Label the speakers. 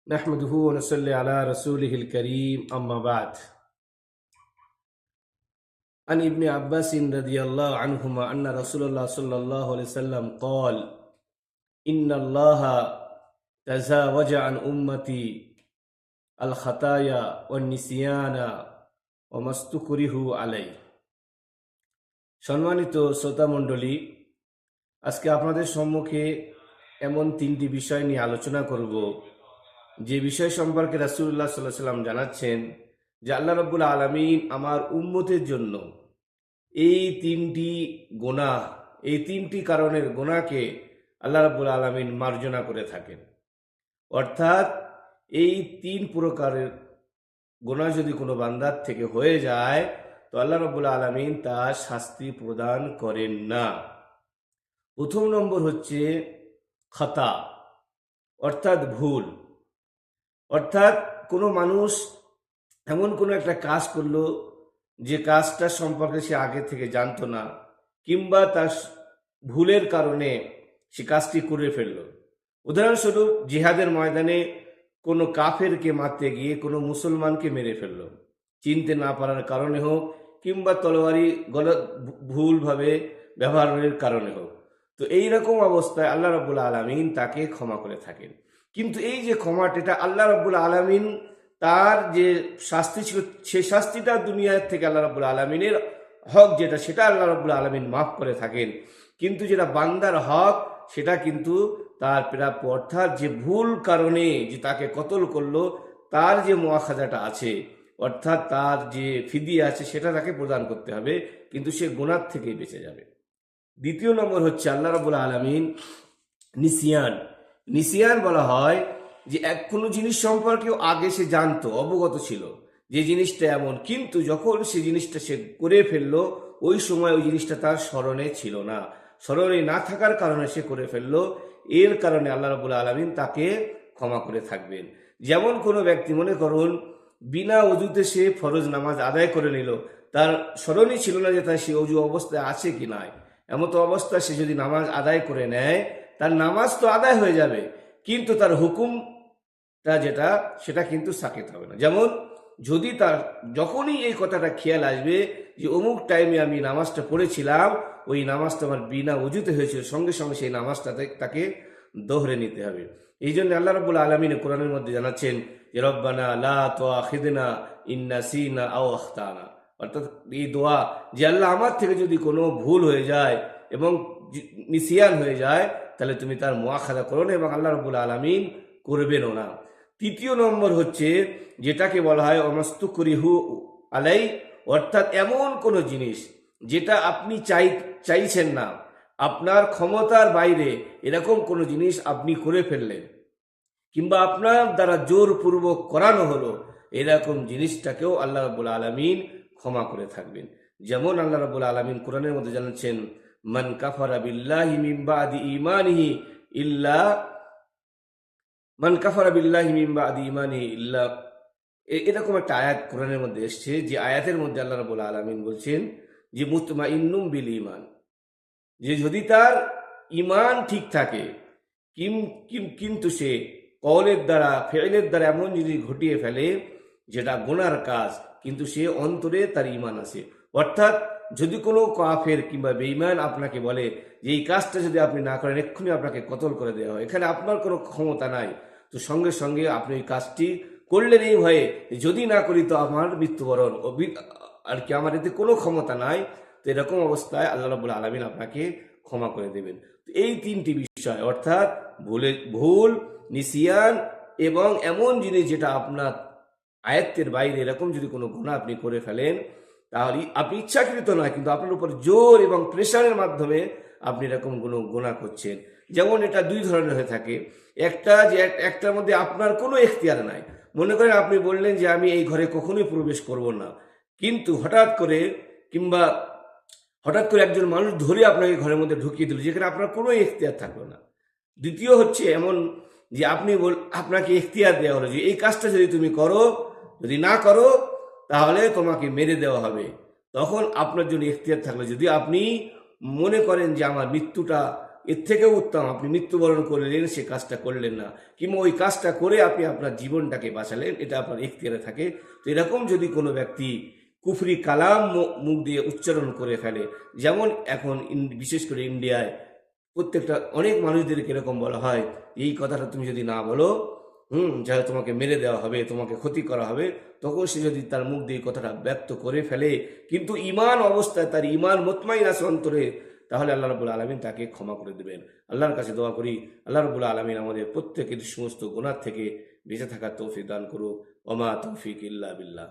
Speaker 1: نحمده ونصلي على رسوله الكريم أما بعد عن ابن عباس رضي الله عنهما أن رسول الله صلى الله عليه وسلم قال إن الله تزاوج عن أمتي الخطايا والنسيان وما استكرهوا عليه। সম্মানিত শ্রোতা মণ্ডলী, আজকে আপনাদের সম্মুখে এমন তিনটি বিষয় নিয়ে আলোচনা করব যে বিষয় সম্পর্কে রাসূলুল্লাহ সাল্লাল্লাহু আলাইহি ওয়াসাল্লাম জানাচ্ছেন যে আল্লাহ রাব্বুল আলামিন আমার উম্মতের জন্য এই তিনটি কারণের গুনাহকে আল্লাহ রাব্বুল আলামিন মার্জনা করে থাকেন। অর্থাৎ এই তিন প্রকারের গুনাহ যদি কোনো বান্দার থেকে হয়ে যায় তো আল্লাহ রাব্বুল আলামিন তার শাস্তি প্রদান করেন না। প্রথম নম্বর হচ্ছে খাতা, অর্থাৎ ভুল। অর্থাৎ কোনো মানুষ এমন কোনো একটা কাজ করলো যে কাজটা সম্পর্কে সে আগে থেকে জানতো না, কিংবা তার ভুলের কারণে সে কাজটি করে ফেলল। উদাহরণস্বরূপ, জিহাদের ময়দানে কোনো কাফেরকে মারতে গিয়ে কোনো মুসলমানকে মেরে ফেলল, চিনতে না পারার কারণে হোক কিংবা তলোয়ারি ভুলভাবে ব্যবহারের কারণে হোক। তো এইরকম অবস্থায় আল্লাহ রাব্বুল আলামিন তাকে ক্ষমা করে থাকেন। কিন্তু এই যে ক্ষমাটা আল্লাহ রাব্বুল আলামিন তার যে শাস্তি ছিল সেই শাস্তিটা দুনিয়ার থেকে আল্লাহ রাব্বুল আলামিনের হক সেটা আল্লাহ রাব্বুল আলামিন মাফ করে থাকেন। কিন্তু যেটা বান্দার হক সেটা কিন্তু তার প্রাপ্য, অর্থাৎ যে ভুল কারণে যে তাকে কতল করলো তার যে মুআখাযাটা আছে, অর্থাৎ তার যে ফিদিয়া আছে সেটা তাকে প্রদান করতে হবে, কিন্তু সে গুনাহ থেকে বেঁচে যাবে। দ্বিতীয় নম্বর হচ্ছে আল্লাহ রাব্বুল আলামিন নিসিয়ান বলা হয় যে কোনো জিনিস সম্পর্কেও আগে সে জানতো, অবগত ছিল যে জিনিসটা এমন, কিন্তু যখন সে জিনিসটা সে করে ফেললো ওই সময় ওই জিনিসটা তার স্মরণে ছিল না, স্মরণে না থাকার কারণে সে করে ফেললো। এর কারণে আল্লাহ রাব্বুল আলামিন তাকে ক্ষমা করে থাকবেন। যেমন কোনো ব্যক্তি, মনে করুন, বিনা অজুতে সে ফরজ নামাজ আদায় করে নিল, তার স্মরণই ছিল না যে তার সে অজু অবস্থায় আছে কি নাই। এমতো অবস্থায় সে যদি নামাজ আদায় করে নেয় তার নামাজ তো আদায় হয়ে যাবে, কিন্তু তার হুকুমটা সেটা কিন্তু সাকিত হবে না। যেমন যদি তার যখনই এই কথাটা খেয়াল আসবে যে অমুক টাইমে আমি নামাজটা পড়েছিলাম, ওই নামাজটা আমার বিনা উজুতে হয়েছিল, সঙ্গে সঙ্গে সেই নামাজটাতে তাকে দোহরে নিতে হবে। এই জন্য আল্লাহ রাব্বুল আলামিন কোরআনের মধ্যে জানাচ্ছেন যে রব্বানা লা তুআখিযনা ইন নাসিনা আও আখতানা। অর্থাৎ এই দোয়া যে আল্লাহ আমার থেকে যদি কোনো ভুল হয়ে যায় এবং নিসিয়ান হয়ে যায় তাহলে তুমি তার মুআখাযা করো না, এবং আল্লাহ রাব্বুল আলামিন করবেনও না। তৃতীয় নম্বর হচ্ছে যেটাকে বলা হয় অমাস্তুকরিহু আলাই, অর্থাৎ এমন কোনো জিনিস যেটা আপনি চাইছেন না, আপনার ক্ষমতার বাইরে এরকম কোনো জিনিস আপনি করে ফেললেন, কিংবা আপনার দ্বারা জোরপূর্বক করানো হলো, এরকম জিনিসটাকেও আল্লাহ রাব্বুল আলামিন ক্ষমা করে থাকবেন। যেমন আল্লাহ রাব্বুল আলামিন কোরআনের মধ্যে জানাচ্ছেন মান কাফারা বিল্লাহি মিন বাদি ঈমানিহি ইল্লা এরকম একটা আয়াত কোরআনের মধ্যে এসছে, যে আয়াতের মধ্যে আল্লাহ রাব্বুল আলামিন বলছেন যে মুতমাইন্নুম বিল ঈমান, যে যদি তার ঈমান ঠিক থাকে কিন্তু সে কওলের দ্বারা ফেইলের দ্বারা এমন জিনিস ঘটিয়ে ফেলে যেটা গুনার কাজ, কিন্তু সে অন্তরে তার ঈমান আছে। অর্থাৎ যদি কোনো কাফের কিংবা বেঈমান আপনাকে বলে যে এই কাজটা যদি আপনি না করেন এক্ষুনি আপনাকে কতল করে দেওয়া হয়, এখানে আপনার কোনো ক্ষমতা নাই, তো সঙ্গে সঙ্গে আপনি এই কাজটি করলেন এই ভয়ে যদি না করি তো আমার মৃত্যুবরণ, আর কি আমার এতে কোনো ক্ষমতা নাই। তো এরকম অবস্থায় আল্লাহ রাব্বুল আলামিন আপনাকে ক্ষমা করে দেবেন। তো এই তিনটি বিষয়, অর্থাৎ ভুল, নিসিয়ান এবং এমন জিনিস যেটা আপনার আয়ত্তের বাইরে, এরকম যদি কোনো গুনাহ আপনি করে ফেলেন তাহলে আপনি ইচ্ছাকৃত নয়, কিন্তু আপনার উপর জোর এবং প্রেশারের মাধ্যমে আপনি এরকম কোনো গুনাহ করছেন। যেমন এটা দুই ধরনের হয়ে থাকে। একটার মধ্যে আপনার কোনো এখতিয়ার নাই, মনে করেন আপনি বললেন যে আমি এই ঘরে কখনোই প্রবেশ করব না, কিন্তু হঠাৎ করে একজন মানুষ ধরে আপনাকে ঘরের মধ্যে ঢুকিয়ে দিল, যেখানে আপনার কোনো এখতিয়ার থাকলো না। দ্বিতীয় হচ্ছে এমন যে আপনাকে এখতিয়ার দেওয়া হলো যে এই কাজটা যদি তুমি করো, যদি না করো তাহলে তোমাকে মেরে দেওয়া হবে। তখন আপনার জন্য এখতিয়ার থাকলো, যদি আপনি মনে করেন যে আমার মৃত্যুটা এর থেকেও উত্তম আপনি মৃত্যুবরণ করলেন, সে কাজটা করলেন না, কিংবা ওই কাজটা করে আপনি আপনার জীবনটাকে বাঁচালেন, এটা আপনার এখতিয়ারে থাকে। তো এরকম যদি কোনো ব্যক্তি কুফরি কালাম মুখ দিয়ে উচ্চারণ করে ফেলে, যেমন এখন বিশেষ করে ইন্ডিয়ায় প্রত্যেকটা অনেক মানুষদেরকে এরকম বলা হয়, এই কথাটা তুমি যদি না বলো, যা তোমাকে মেরে দেওয়া হবে, তোমাকে ক্ষতি করা হবে, তখন সে যদি তার মুখ দিয়ে এই কথাটা ব্যক্ত করে ফেলে, কিন্তু ইমান অবস্থায় তার ইমান মুতমাইন আছে অন্তরে, তাহলে আল্লাহ রাব্বুল আলামিন তাকে ক্ষমা করে দেবেন। আল্লাহর কাছে দোয়া করি, আল্লাহ রাব্বুল আলামিন আমাদের প্রত্যেকের সমস্ত গুনাহ থেকে বেঁচে থাকার তৌফিক দান করুক। ওমা তৌফিক ইল্লা বিল্লাহ।